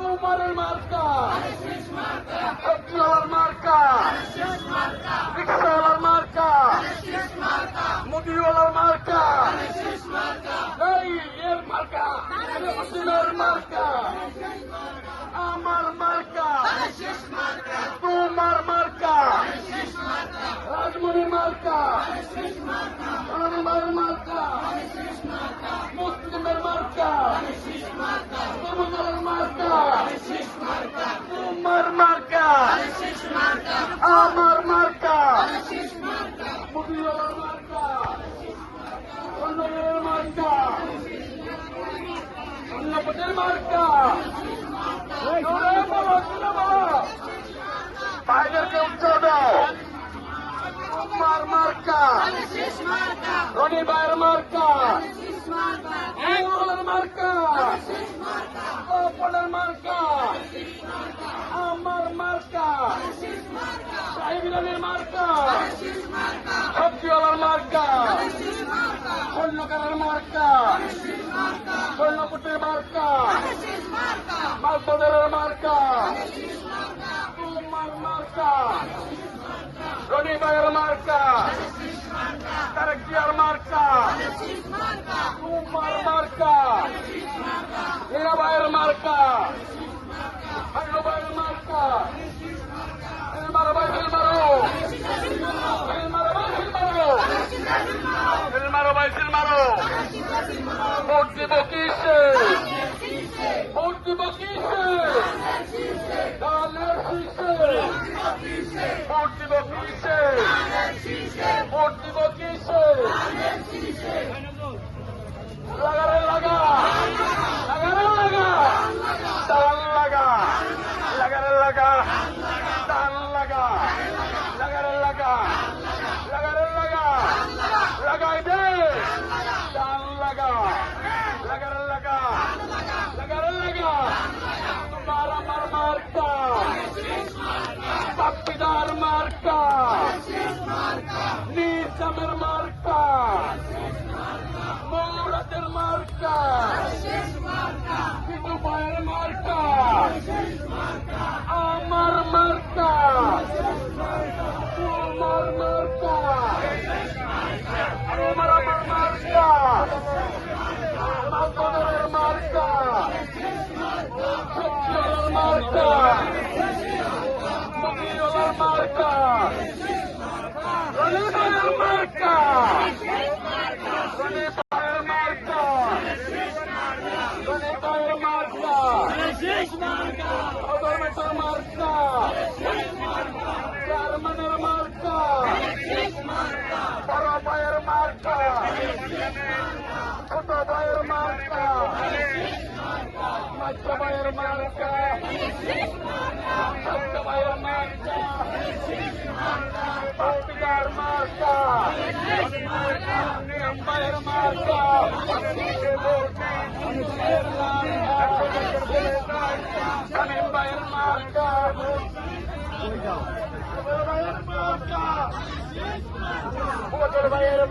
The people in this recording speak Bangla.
উমারের মার্কা, সবজিওয়ালার মার্কা, রিক্সাওয়ালার মার্কা, মুদিওয়ালার মার্কা, এই এর মার্কা, মুসলিমের মার্কা, আমার মার্কা, তোমার মার্কা, রাজমণির মার্কা, আমার মার্কা, মুসলিমের মার্কা, তোমার মার্কা, তোমার মার্কা, আমার মার্কা, মুদিওয়ালার মার্কা, অন্যের মার্কা, অন্যপতির মার্কা, বাইরেরকে উৎসাহ দাও। তোমার মার্কা, রনি ভাইয়ের মার্কা, অ্যাঙ্গলের মার্কা, ওপলের মার্কা, আমার মার্কা, সাহেবিরানের মার্কা, সবজিওয়ালার মার্কা, স্বর্ণকারের মার্কা, স্বর্ণপুটের মার্কা, মালপদের মার্কা, তোমার মার্কা, রনি ভাইয়ের মার্কা, তারেক জিয়ার মার্কা, তোমার মার্কা, হীরা ভাইয়ের মার্কা, ভাইরো ভাইয়ের মার্কা, মারো ভাই মারো, মারো ভাই মারো, মারো ভাই মারো, ভোট দিব কিসে, ভোট দিব কিসে, ধানের শীষে, ভোট দিব কিসে, ভোট দিব কিসে, লাগারে লাগা, লাগারে লাগা, টান লাগা, লাগারে লাগা, টান লাগা, লাগারে লাগা, লাগারে লাগা, লাগাই দে, টান লাগা, লাগারে লাগা, লাগারে লাগা, তোমার আমার মার্কা, পাপ্পিদার মার্কা, নিজামের মার্কা, মৌরাতের মার্কা, কিন্তু ভাইয়ের মার্কা, আমার মার্কা, তোমার মার্কা, তোমার আমার মার্কা, মালপদের মার্কা, সবজিওয়ালার মার্কা, মুদিওয়ালার মার্কা, রনি ভাইয়ের মার্কা, রনি ভাইয়ের মার্কা, রনি ভাইয়ের মার্কা, গভর্নমেন্টের মার্কা, চেয়ারম্যানের মার্কা, বড় ভাইয়ের মার্কা, ছোট ভাইয়ের মার্কা, বাচ্চা ভাইয়ের মার্কা, ছোট ভাইয়ের মার্কা, পাপ্পিদার মার্কা, নিয়ম ভাইয়ের মার্কা, শামীম ভাইয়ের মার্কা, ভাইয়ের মার্কা, ভাইয়ের